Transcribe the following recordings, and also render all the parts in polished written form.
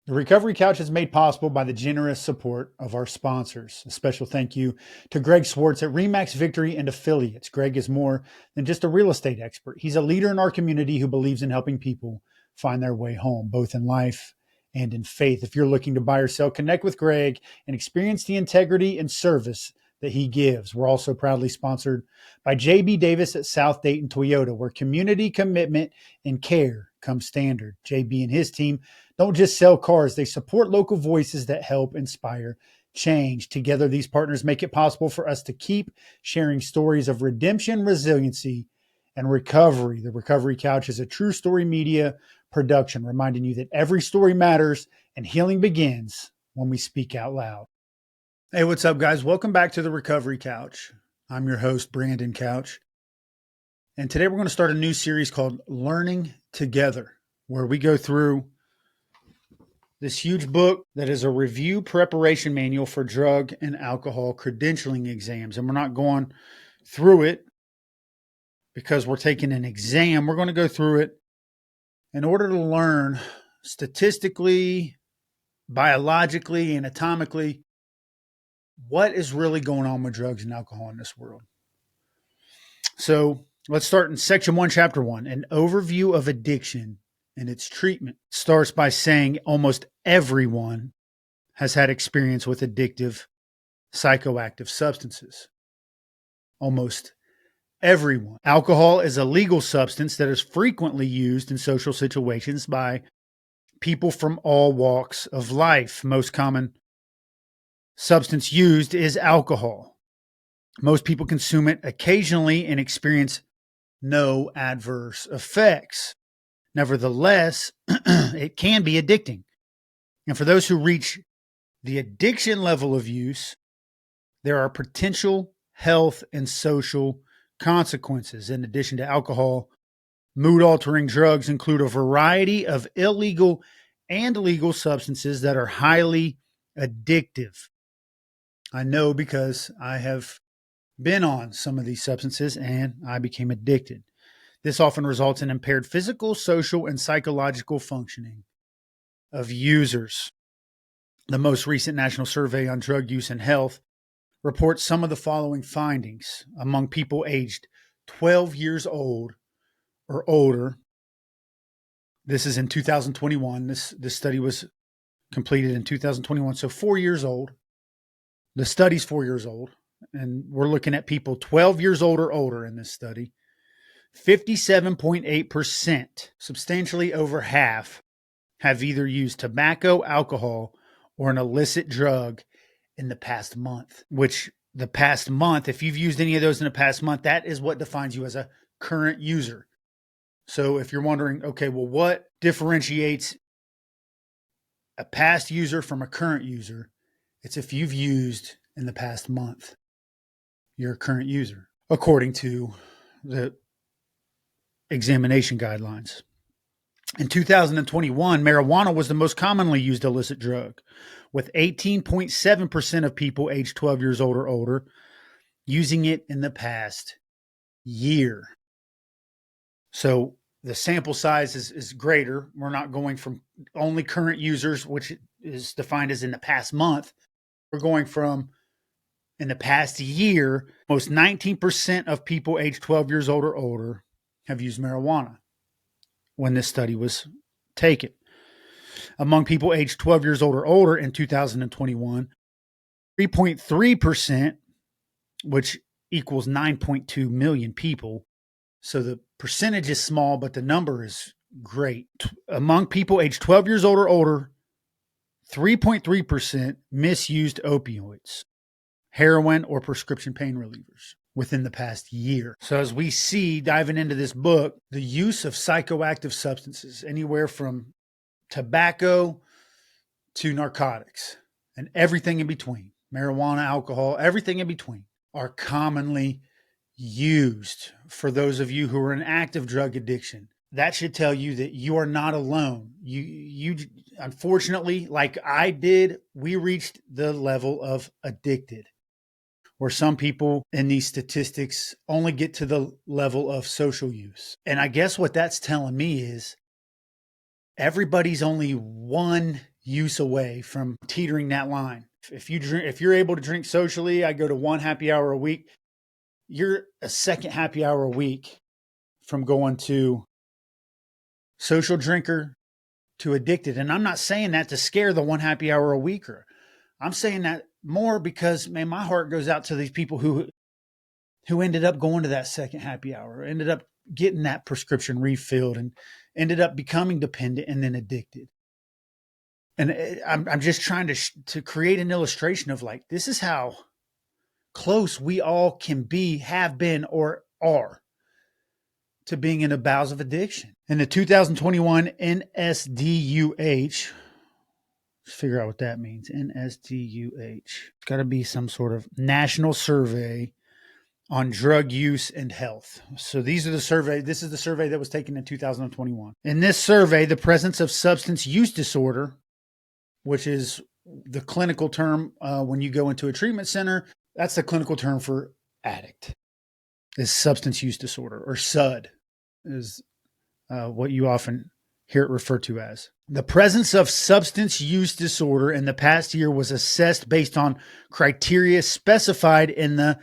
The Recovery Couch is made possible by the generous support of our sponsors. A special thank you to Greg Swartz at Remax Victory and Affiliates. Greg is more than just a real estate expert. He's a leader in our community who believes in helping people find their way home, both in life and in faith. If you're looking to buy or sell, connect with Greg and experience the integrity and service that he gives. We're also proudly sponsored by JB Davis at South Dayton Toyota, where community commitment and care come standard. JB and his team don't just sell cars, they support local voices that help inspire change. Together, these partners make it possible for us to keep sharing stories of redemption, resiliency, and recovery. The Recovery Couch is a true story media production, reminding you that every story matters and healing begins when we speak out loud. Hey, what's up, guys? Welcome back to the Recovery Couch. I'm your host, Brandon Couch. And today we're going to start a new series called Learning Together, where we go through this huge book that is a review preparation manual for drug and alcohol credentialing exams. And we're not going through it because we're taking an exam. We're going to go through it in order to learn statistically, biologically, anatomically, what is really going on with drugs and alcohol in this world. So let's start in section 1, chapter 1, an overview of addiction and its treatment. Starts by saying almost everyone has had experience with addictive psychoactive substances. Almost everyone. Alcohol is a legal substance that is frequently used in social situations by people from all walks of life. Most common substance used is alcohol. Most people consume it occasionally and experience no adverse effects. Nevertheless, it can be addicting. And for those who reach the addiction level of use, there are potential health and social consequences. In addition to alcohol, mood-altering drugs include a variety of illegal and legal substances that are highly addictive. I know because I have been on some of these substances and I became addicted. This often results in impaired physical, social, and psychological functioning of users. The most recent National Survey on Drug Use and Health reports some of the following findings among people aged 12 years old or older. This is in 2021. This study was completed in 2021, so 4 years old. The study's 4 years old, and we're looking at people 12 years old or older in this study. 57.8%, substantially over half, have either used tobacco, alcohol, or an illicit drug in the past month, which the past month, if you've used any of those in the past month, that is what defines you as a current user. So if you're wondering, okay, well, what differentiates a past user from a current user? It's if you've used in the past month, you're a current user, according to the examination guidelines. In 2021, marijuana was the most commonly used illicit drug, with 18.7% of people aged 12 years old or older using it in the past year. So the sample size is greater. We're not going from only current users, which is defined as in the past month. We're going from in the past year, most 19% of people aged 12 years old or older have used marijuana when this study was taken. Among people aged 12 years old or older in 2021, 3.3%, which equals 9.2 million people. So the percentage is small, but the number is great. Among people aged 12 years old or older, 3.3% misused opioids, heroin, or prescription pain relievers within the past year. So as we see, diving into this book, the use of psychoactive substances, anywhere from tobacco to narcotics and everything in between, marijuana, alcohol, everything in between, are commonly used. For those of you who are in active drug addiction, that should tell you that you are not alone. You unfortunately, like I did, we reached the level of addicted, where some people in these statistics only get to the level of social use. And I guess what that's telling me is everybody's only 1 use away from teetering that line. If you're able to drink socially, I go to one happy hour a week. You're a second happy hour a week from going to social drinker to addicted. And I'm not saying that to scare the one happy hour a weeker. I'm saying that more because, man, my heart goes out to these people who ended up going to that second happy hour, ended up getting that prescription refilled, and ended up becoming dependent and then addicted. And I'm just trying to create an illustration of, like, this is how close we all can be, have been, or are to being in the bowels of addiction. In the 2021 NSDUH, let's figure out what that means. NSDUH. It's got to be some sort of national survey on drug use and health. So these are the survey. This is the survey that was taken in 2021. In this survey, the presence of substance use disorder, which is the clinical term when you go into a treatment center, that's the clinical term for addict, is substance use disorder, or SUD is what you often hear it referred to as. The presence of substance use disorder in the past year was assessed based on criteria specified in the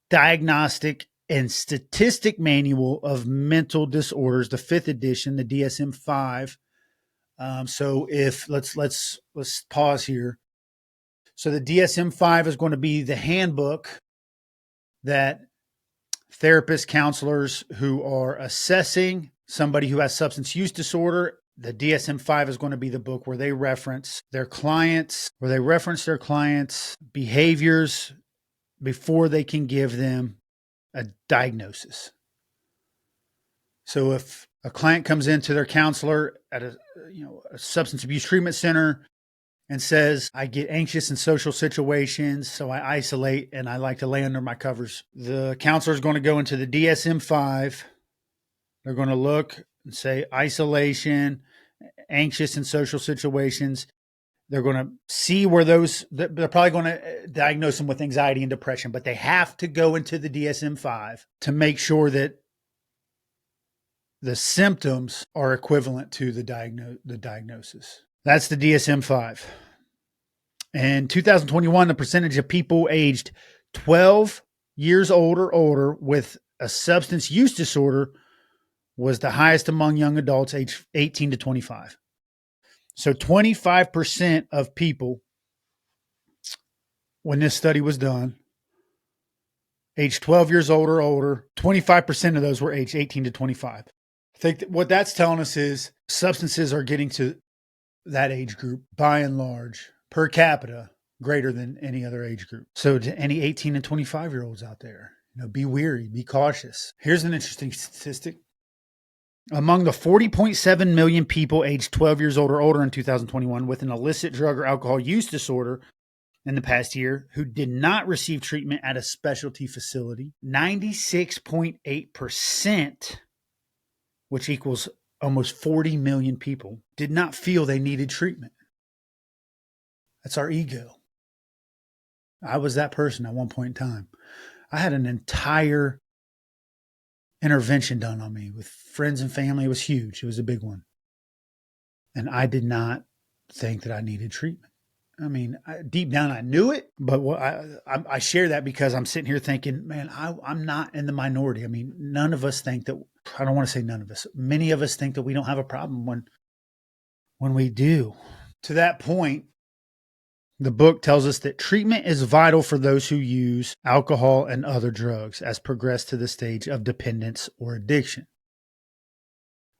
Diagnostic and Statistic Manual of Mental Disorders, the 5th edition, the DSM-5. So if let's pause here. So the DSM-5 is going to be the handbook that therapists, counselors who are assessing somebody who has substance use disorder, the DSM-5 is going to be the book where they reference their clients, behaviors before they can give them a diagnosis. So if a client comes into their counselor at a substance abuse treatment center and says, I get anxious in social situations, so I isolate and I like to lay under my covers, the counselor is going to go into the DSM-5. They're going to look and say isolation, anxious in social situations. They're going to see where they're probably going to diagnose them with anxiety and depression, but they have to go into the DSM-5 to make sure that the symptoms are equivalent to the diagnosis. That's the DSM-5. In 2021, the percentage of people aged 12 years old or older with a substance use disorder was the highest among young adults aged 18 to 25. So 25% of people, when this study was done, aged 12 years old or older, 25% of those were aged 18 to 25. I think that what that's telling us is substances are getting to that age group, by and large, per capita, greater than any other age group. So to any 18 and 25-year-olds out there, be wary, be cautious. Here's an interesting statistic. Among the 40.7 million people aged 12 years old or older in 2021 with an illicit drug or alcohol use disorder in the past year who did not receive treatment at a specialty facility, 96.8%, which equals almost 40 million people, did not feel they needed treatment. That's our ego. I was that person at one point in time. I had an entire intervention done on me with friends and family. It was huge. It was a big one. And I did not think that I needed treatment. I mean, deep down, I knew it, but I share that because I'm sitting here thinking, man, I'm not in the minority. I mean, none of us think that, I don't want to say none of us, many of us think that we don't have a problem when we do. To that point, the book tells us that treatment is vital for those who use alcohol and other drugs as progress to the stage of dependence or addiction.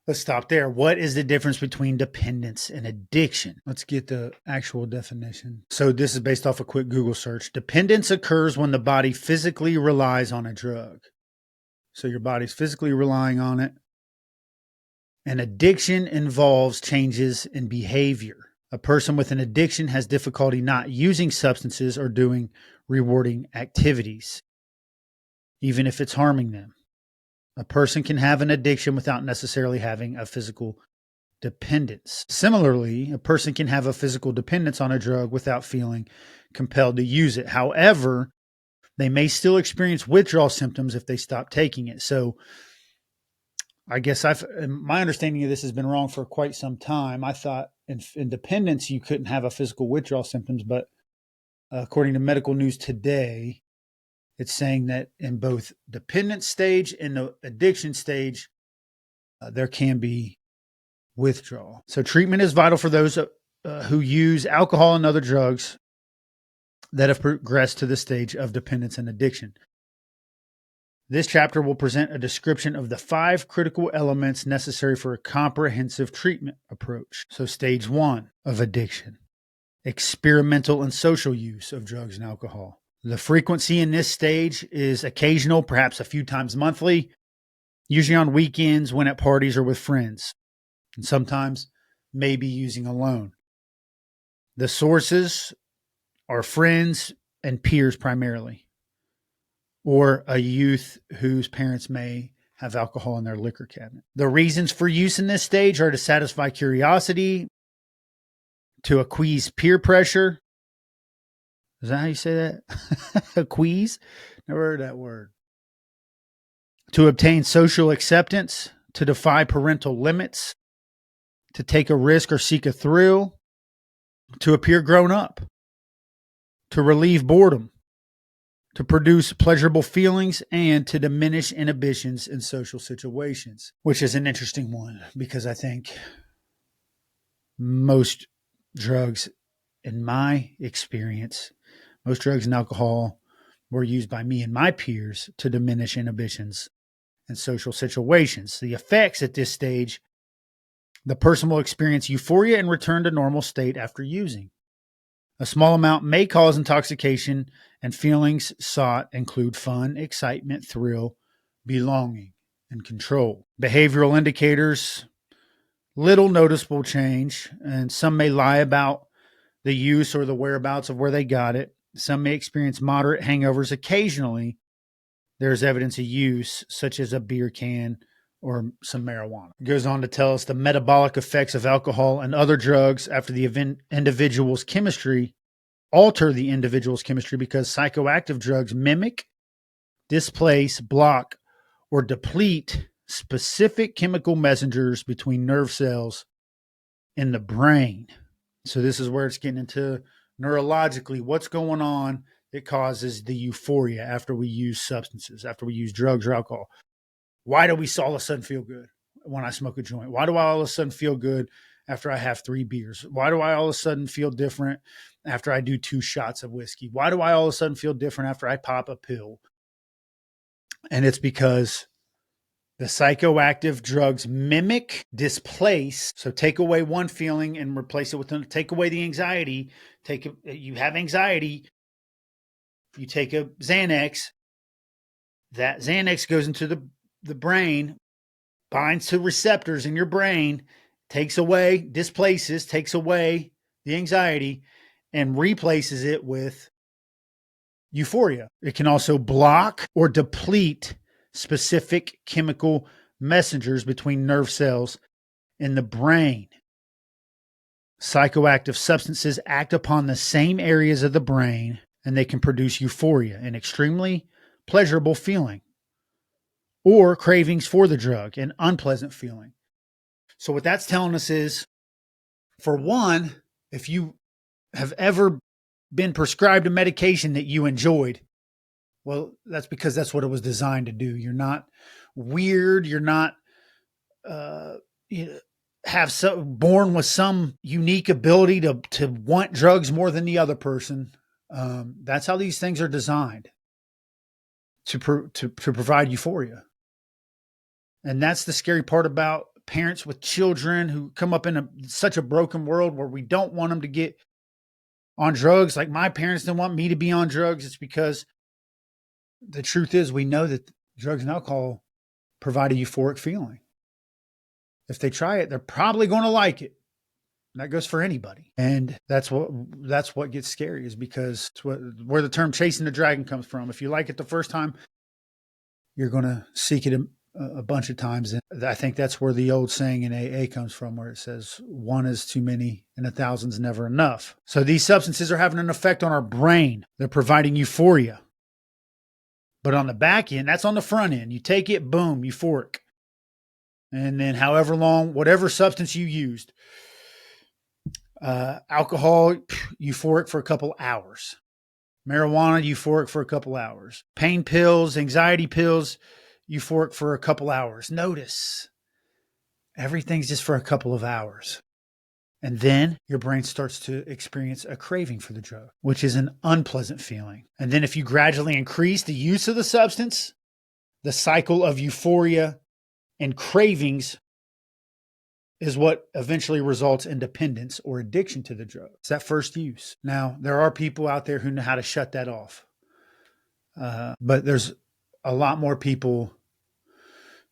Let's stop there. What is the difference between dependence and addiction? Let's get the actual definition. So this is based off a quick Google search. Dependence occurs when the body physically relies on a drug. So your body's physically relying on it. And addiction involves changes in behavior. A person with an addiction has difficulty not using substances or doing rewarding activities, even if it's harming them. A person can have an addiction without necessarily having a physical dependence. Similarly, a person can have a physical dependence on a drug without feeling compelled to use it. However, they may still experience withdrawal symptoms if they stop taking it. So I guess my understanding of this has been wrong for quite some time. I thought in dependence you couldn't have a physical withdrawal symptoms, but according to Medical News Today, it's saying that in both dependence stage and the addiction stage, there can be withdrawal. So treatment is vital for those who use alcohol and other drugs that have progressed to the stage of dependence and addiction. This chapter will present a description of the 5 critical elements necessary for a comprehensive treatment approach. So stage 1 of addiction, experimental and social use of drugs and alcohol. The frequency in this stage is occasional, perhaps a few times monthly, usually on weekends when at parties or with friends, and sometimes maybe using alone. The sources are friends and peers primarily, or a youth whose parents may have alcohol in their liquor cabinet. The reasons for use in this stage are to satisfy curiosity, to appease peer pressure. Is that how you say that? Appease? Never heard that word. To obtain social acceptance, to defy parental limits, to take a risk or seek a thrill, to appear grown up, to relieve boredom, to produce pleasurable feelings, and to diminish inhibitions in social situations, which is an interesting one because I think most drugs, in my experience, most drugs and alcohol were used by me and my peers to diminish inhibitions in social situations. The effects at this stage, the person will experience euphoria and return to normal state after using. A small amount may cause intoxication, and feelings sought include fun, excitement, thrill, belonging, and control. Behavioral indicators, little noticeable change, and some may lie about the use or the whereabouts of where they got it. Some may experience moderate hangovers. Occasionally, there's evidence of use, such as a beer can or some marijuana. It goes on to tell us the metabolic effects of alcohol and other drugs after the individual's chemistry alter the individual's chemistry because psychoactive drugs mimic, displace, block, or deplete specific chemical messengers between nerve cells in the brain. So this is where it's getting into neurologically what's going on that causes the euphoria after we use substances, after we use drugs or alcohol. Why do we all of a sudden feel good when I smoke a joint? Why do I all of a sudden feel good after I have 3 beers? Why do I all of a sudden feel different after I do 2 shots of whiskey? Why do I all of a sudden feel different after I pop a pill? And it's because the psychoactive drugs mimic, displace. So take away one feeling and replace it with another. Take away the anxiety. You have anxiety. You take a Xanax. That Xanax goes into the brain, binds to receptors in your brain, takes away the anxiety, and replaces it with euphoria. It can also block or deplete specific chemical messengers between nerve cells in the brain. Psychoactive substances act upon the same areas of the brain, and they can produce euphoria, an extremely pleasurable feeling, or cravings for the drug, an unpleasant feeling. So what that's telling us is, for one, if you have ever been prescribed a medication that you enjoyed, well, that's because that's what it was designed to do. You're not weird. You're not born with some unique ability to want drugs more than the other person. That's how these things are designed to provide euphoria. And that's the scary part about parents with children who come up in such a broken world where we don't want them to get on drugs. Like my parents didn't want me to be on drugs. It's because the truth is we know that drugs and alcohol provide a euphoric feeling. If they try it, they're probably going to like it. And that goes for anybody. And that's what gets scary, is because it's where the term chasing the dragon comes from. If you like it the first time, you're going to seek it a bunch of times. And I think that's where the old saying in AA comes from, where it says one is too many and 1,000's never enough. So these substances are having an effect on our brain. They're providing euphoria. But on the back end, that's on the front end. You take it, boom, euphoric. And then however long, whatever substance you used, alcohol, euphoric for a couple hours. Marijuana, euphoric for a couple hours. Pain pills, anxiety pills, euphoric for a couple hours. Notice everything's just for a couple of hours. And then your brain starts to experience a craving for the drug, which is an unpleasant feeling. And then if you gradually increase the use of the substance, the cycle of euphoria and cravings is what eventually results in dependence or addiction to the drug. It's that first use. Now, there are people out there who know how to shut that off. But there's a lot more people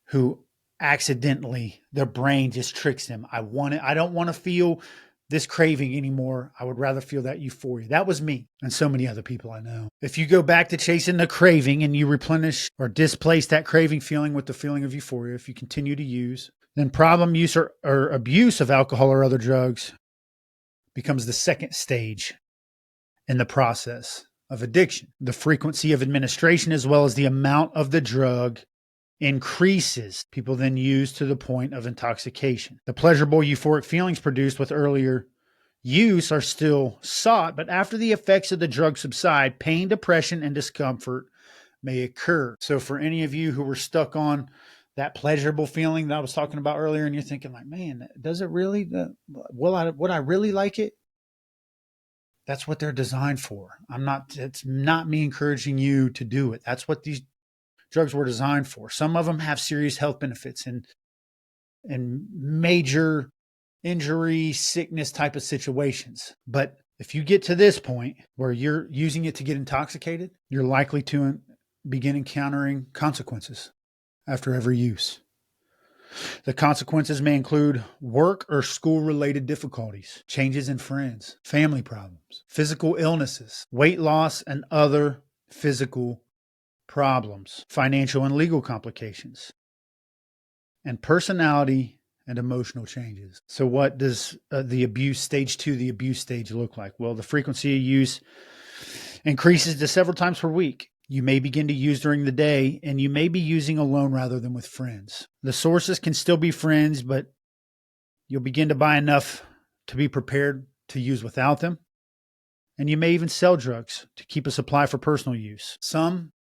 who accidentally, their brain just tricks them. I don't want to feel this craving anymore. I would rather feel that euphoria. That was me and so many other people I know. If you go back to chasing the craving and you replenish or displace that craving feeling with the feeling of euphoria, if you continue to use, then problem use or abuse of alcohol or other drugs becomes the second stage in the process of addiction. The frequency of administration as well as the amount of the drug increases. People then use to the point of intoxication. The pleasurable euphoric feelings produced with earlier use are still sought, but after the effects of the drug subside, pain, depression, and discomfort may occur. So for any of you who were stuck on that pleasurable feeling that I was talking about earlier, and you're thinking like, man, does it really, would I really like it? That's what they're designed for. It's not me encouraging you to do it. That's what these drugs were designed for. Some of them have serious health benefits and major injury, sickness type of situations. But if you get to this point where you're using it to get intoxicated, you're likely to begin encountering consequences after every use. The consequences may include work or school-related difficulties, changes in friends, family problems, physical illnesses, weight loss, and other physical problems, financial and legal complications, and personality and emotional changes. So what does the abuse stage look like? Well, the frequency of use increases to several times per week. You may begin to use during the day, and you may be using alone rather than with friends. The sources can still be friends, but you'll begin to buy enough to be prepared to use without them. And you may even sell drugs to keep a supply for personal use. Some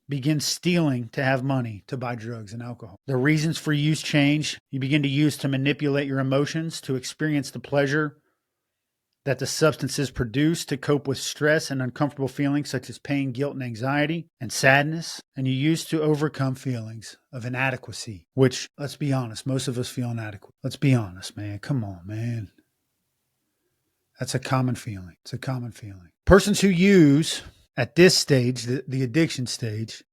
begin stealing to have money to buy drugs and alcohol. The reasons for use change. You begin to use to manipulate your emotions, to experience the pleasure that the substances produce, to cope with stress and uncomfortable feelings such as pain, guilt, and anxiety, and sadness. And you use to overcome feelings of inadequacy, which, let's be honest, most of us feel inadequate. Let's be honest, man. Come on, man. That's a common feeling. It's a common feeling. Persons who use at this stage, the addiction stage,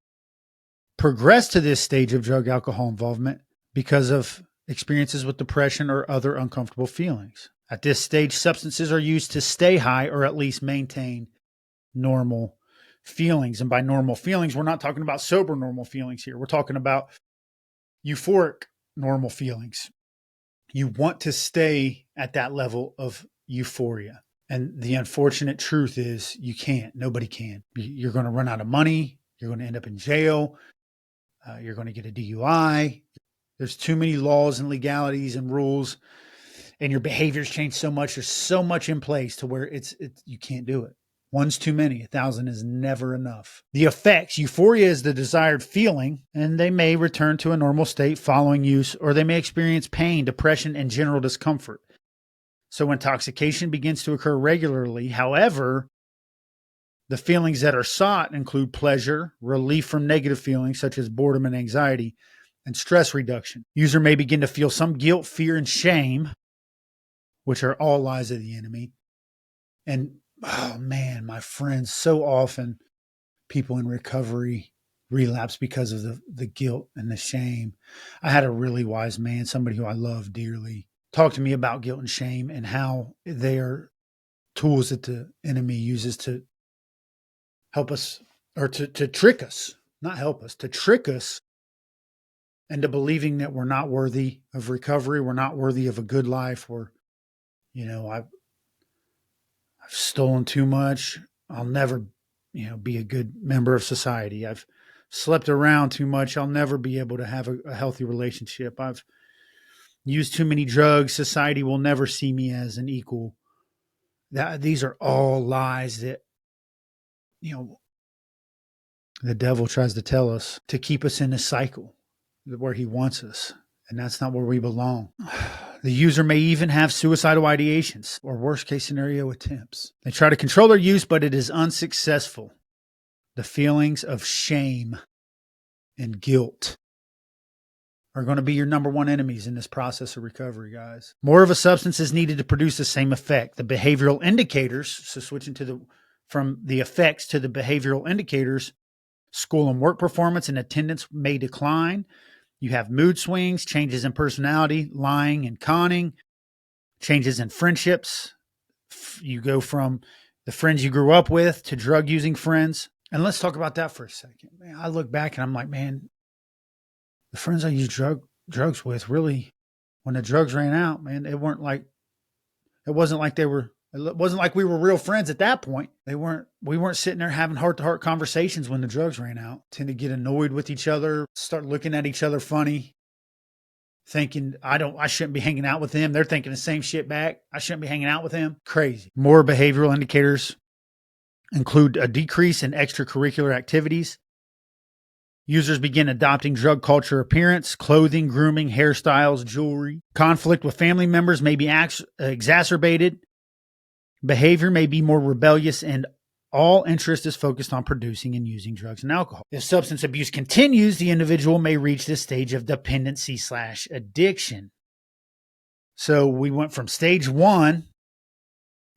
progress to this stage of drug alcohol involvement because of experiences with depression or other uncomfortable feelings. At this stage, substances are used to stay high or at least maintain normal feelings. And by normal feelings, we're not talking about sober normal feelings here. We're talking about euphoric normal feelings. You want to stay at that level of euphoria. And the unfortunate truth is you can't. Nobody can. You're going to run out of money. You're going to end up in jail. You're going to get a DUI. There's too many laws and legalities and rules, and your behaviors change so much. There's so much in place to where it's you can't do it. One's too many. 1,000 is never enough. The effects. Euphoria is the desired feeling, and they may return to a normal state following use, or they may experience pain, depression, and general discomfort. So intoxication begins to occur regularly. However, the feelings that are sought include pleasure, relief from negative feelings such as boredom and anxiety, and stress reduction. User may begin to feel some guilt, fear, and shame, which are all lies of the enemy. And, oh man, my friends, so often people in recovery relapse because of the guilt and the shame. I had a really wise man, somebody who I love dearly, talk to me about guilt and shame and how they are tools that the enemy uses to help us, or to trick us, not help us, to trick us into believing that we're not worthy of recovery. We're not worthy of a good life. I've stolen too much. I'll never, be a good member of society. I've slept around too much. I'll never be able to have a healthy relationship. I've use too many drugs, society will never see me as an equal. These are all lies that, you know, the devil tries to tell us to keep us in a cycle where he wants us. And that's not where we belong. The user may even have suicidal ideations or worst case scenario attempts. They try to control their use, but it is unsuccessful. The feelings of shame and guilt are going to be your number one enemies in this process of recovery, guys. More of a substance is needed to produce the same effect. The behavioral indicators, so switching from the effects to the behavioral indicators, school and work performance and attendance may decline. You have mood swings, changes in personality, lying and conning, changes in friendships. You go from the friends you grew up with to drug using friends. And let's talk about that for a second. Man, I look back and I'm like, man, the friends I used drugs with, really, when the drugs ran out, man, it wasn't like we were real friends at that point. We weren't sitting there having heart-to-heart conversations when the drugs ran out. Tend to get annoyed with each other, start looking at each other funny, thinking I shouldn't be hanging out with them. They're thinking the same shit back. I shouldn't be hanging out with them. Crazy. More behavioral indicators include a decrease in extracurricular activities. Users begin adopting drug culture appearance, clothing, grooming, hairstyles, jewelry. Conflict with family members may be exacerbated. Behavior may be more rebellious, and all interest is focused on producing and using drugs and alcohol. If substance abuse continues, the individual may reach this stage of dependency/addiction. So we went from stage 1,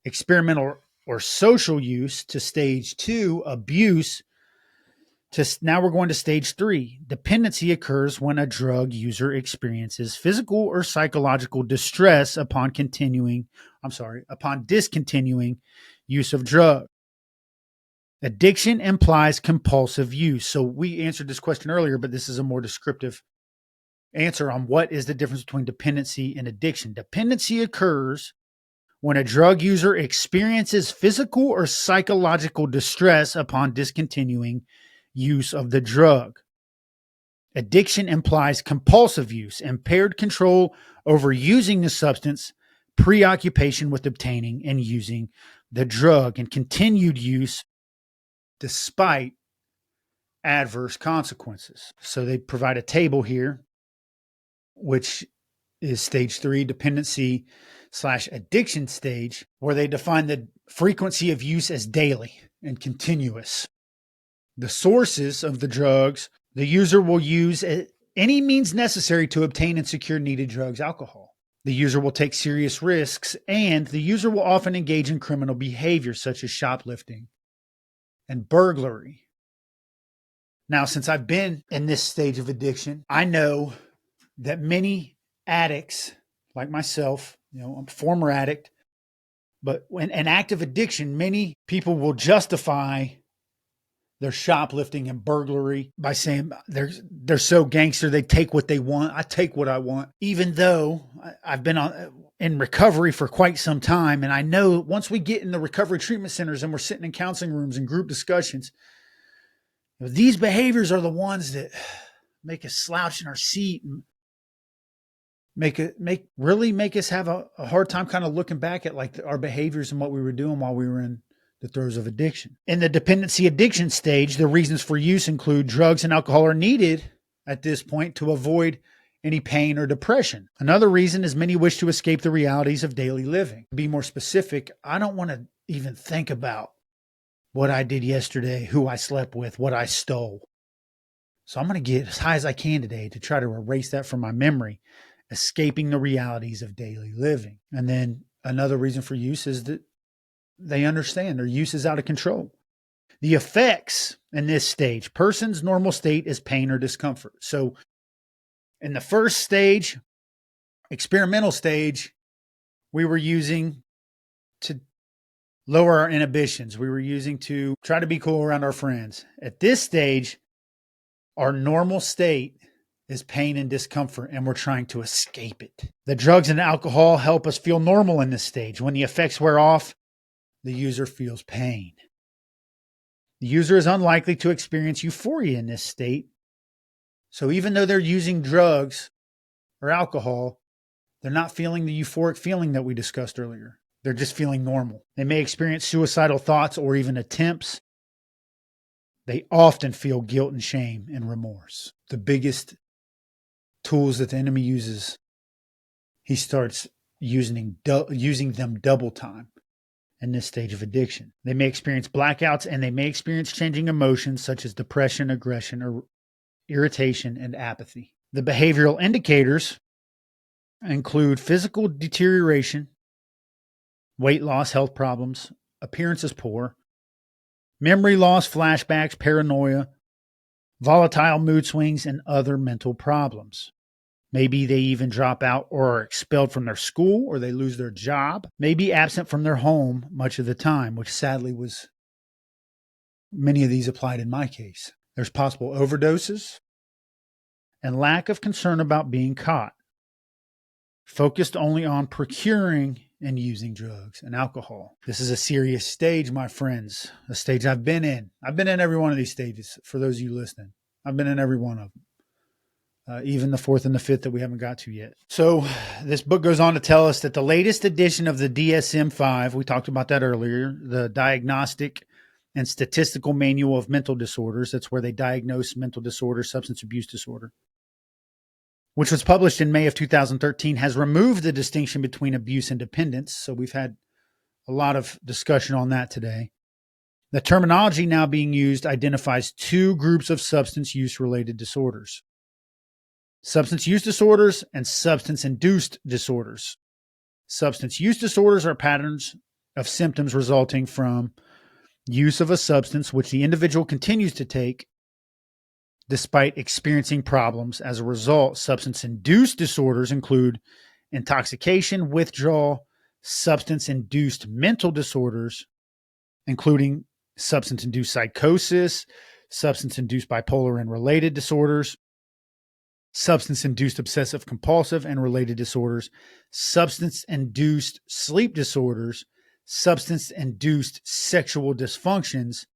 experimental or social use, to stage 2, abuse, to now we're going to stage 3. Dependency occurs when a drug user experiences physical or psychological distress upon discontinuing use of drug. Addiction implies compulsive use. So we answered this question earlier, but this is a more descriptive answer on what is the difference between dependency and addiction. Dependency occurs when a drug user experiences physical or psychological distress upon discontinuing use of the drug. Addiction implies compulsive use, impaired control over using the substance, preoccupation with obtaining and using the drug, and continued use despite adverse consequences. So they provide a table here, which is stage 3, dependency/addiction stage, where they define the frequency of use as daily and continuous. The sources of the drugs, the user will use any means necessary to obtain and secure needed drugs, alcohol. The user will take serious risks, and the user will often engage in criminal behavior such as shoplifting and burglary. Now, since I've been in this stage of addiction, I know that many addicts like myself, I'm a former addict, but when an active addiction, many people will justify their shoplifting and burglary by saying they're so gangster, they take what they want. I take what I want. Even though I've been in recovery for quite some time, and I know once we get in the recovery treatment centers and we're sitting in counseling rooms and group discussions, these behaviors are the ones that make us slouch in our seat and make us have a hard time kind of looking back at like our behaviors and what we were doing while we were in the throes of addiction. In the dependency addiction stage, the reasons for use include drugs and alcohol are needed at this point to avoid any pain or depression. Another reason is many wish to escape the realities of daily living. To be more specific, I don't want to even think about what I did yesterday, who I slept with, what I stole. So I'm going to get as high as I can today to try to erase that from my memory, escaping the realities of daily living. And then another reason for use is that they understand their use is out of control. The effects in this stage, person's normal state is pain or discomfort. So in the first stage, experimental stage, we were using to lower our inhibitions. We were using to try to be cool around our friends. At this stage, our normal state is pain and discomfort, and we're trying to escape it. The drugs and alcohol help us feel normal in this stage. When the effects wear off, the user feels pain. The user is unlikely to experience euphoria in this state. So even though they're using drugs or alcohol, They're not feeling the euphoric feeling that we discussed earlier. They're just feeling normal. They may experience suicidal thoughts or even attempts. They often feel guilt and shame and remorse. The biggest tools that the enemy uses, he starts using them double time in this stage of addiction. They may experience blackouts, and they may experience changing emotions such as depression, aggression, or irritation and apathy. The behavioral indicators include physical deterioration, weight loss, health problems, appearance is poor, memory loss, flashbacks, paranoia, volatile mood swings, and other mental problems. Maybe they even drop out or are expelled from their school, or they lose their job, may be absent from their home much of the time, which sadly was many of these applied in my case. There's possible overdoses and lack of concern about being caught, focused only on procuring and using drugs and alcohol. This is a serious stage, my friends, a stage I've been in. I've been in every one of these stages. For those of you listening, I've been in every one of them, even the fourth and the fifth that we haven't got to yet. So this book goes on to tell us that the latest edition of the DSM-5, we talked about that earlier, the Diagnostic and Statistical Manual of Mental Disorders, that's where they diagnose mental disorder, substance abuse disorder, which was published in May of 2013, has removed the distinction between abuse and dependence. So we've had a lot of discussion on that today. The terminology now being used identifies two groups of substance use-related disorders: substance use disorders and substance-induced disorders. Substance use disorders are patterns of symptoms resulting from use of a substance which the individual continues to take despite experiencing problems. As a result, substance-induced disorders include intoxication, withdrawal, substance-induced mental disorders, including substance-induced psychosis, substance-induced bipolar and related disorders, substance-induced obsessive-compulsive and related disorders, substance-induced sleep disorders, substance-induced sexual dysfunctions,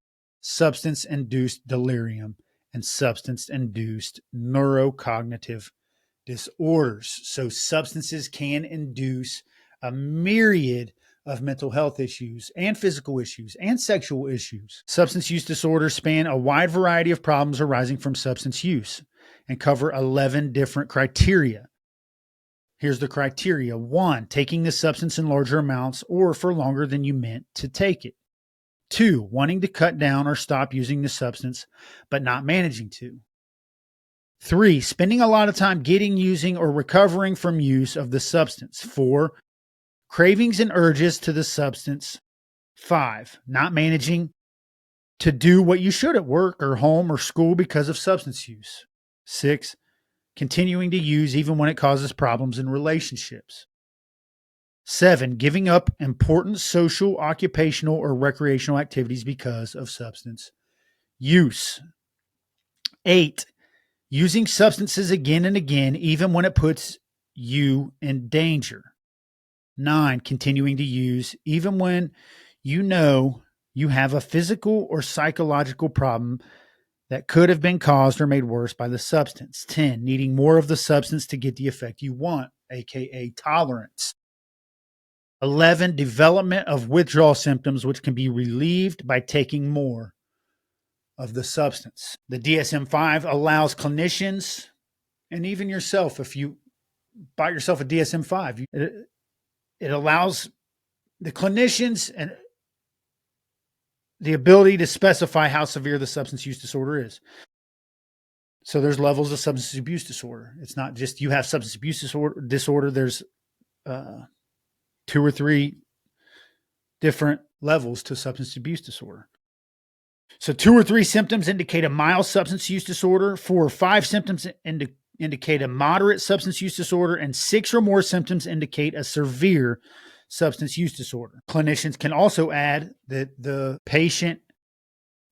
substance-induced delirium, and substance-induced neurocognitive disorders. So substances can induce a myriad of mental health issues and physical issues and sexual issues. Substance use disorders span a wide variety of problems arising from substance use and cover 11 different criteria. Here's the criteria. 1, taking the substance in larger amounts or for longer than you meant to take it. 2, wanting to cut down or stop using the substance, but not managing to. 3, spending a lot of time getting, using, or recovering from use of the substance. 4, cravings and urges to the substance. 5, not managing to do what you should at work or home or school because of substance use. 6, continuing to use even when it causes problems in relationships. 7, giving up important social, occupational, or recreational activities because of substance use. 8, using substances again and again, even when it puts you in danger. 9, continuing to use even when you know you have a physical or psychological problem that could have been caused or made worse by the substance. 10, needing more of the substance to get the effect you want, aka tolerance. 11, development of withdrawal symptoms, which can be relieved by taking more of the substance. The DSM-5 allows clinicians and even yourself, if you buy yourself a DSM-5, it allows the clinicians and the ability to specify how severe the substance use disorder is. So there's levels of substance abuse disorder. It's not just you have substance abuse disorder. There's 2 or 3 different levels to substance abuse disorder. So 2 or 3 symptoms indicate a mild substance use disorder. 4 or 5 symptoms indicate a moderate substance use disorder, and 6 or more symptoms indicate a severe substance use disorder. Clinicians can also add that the patient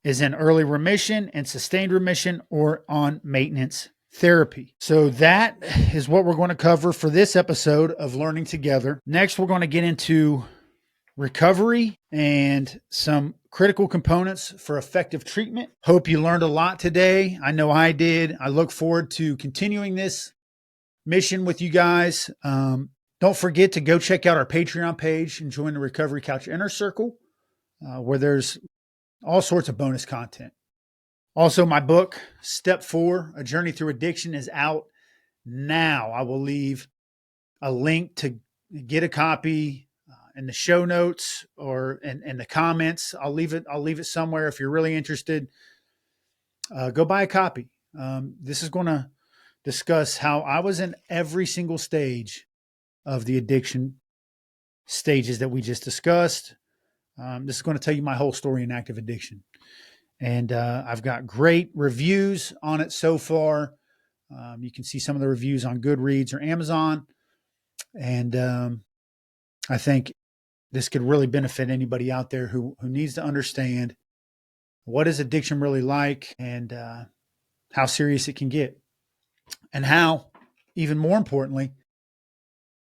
is in early remission and sustained remission or on maintenance therapy. So that is what we're going to cover for this episode of Learning Together. Next, we're going to get into recovery and some critical components for effective treatment. Hope you learned a lot today. I know I did. I look forward to continuing this mission with you guys. Don't forget to go check out our Patreon page and join the Recovery Couch Inner Circle, where there's all sorts of bonus content. Also, my book, Step 4, A Journey Through Addiction, is out now. I will leave a link to get a copy in the show notes or in the comments. I'll leave it somewhere. If you're really interested, go buy a copy. This is going to discuss how I was in every single stage of the addiction stages that we just discussed. This is going to tell you my whole story in active addiction. And I've got great reviews on it so far. You can see some of the reviews on Goodreads or Amazon. And I think this could really benefit anybody out there who needs to understand what is addiction really like and how serious it can get. And how, even more importantly,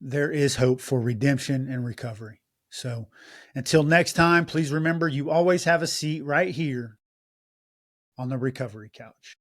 there is hope for redemption and recovery. So until next time, please remember you always have a seat right here on the Recovery Couch.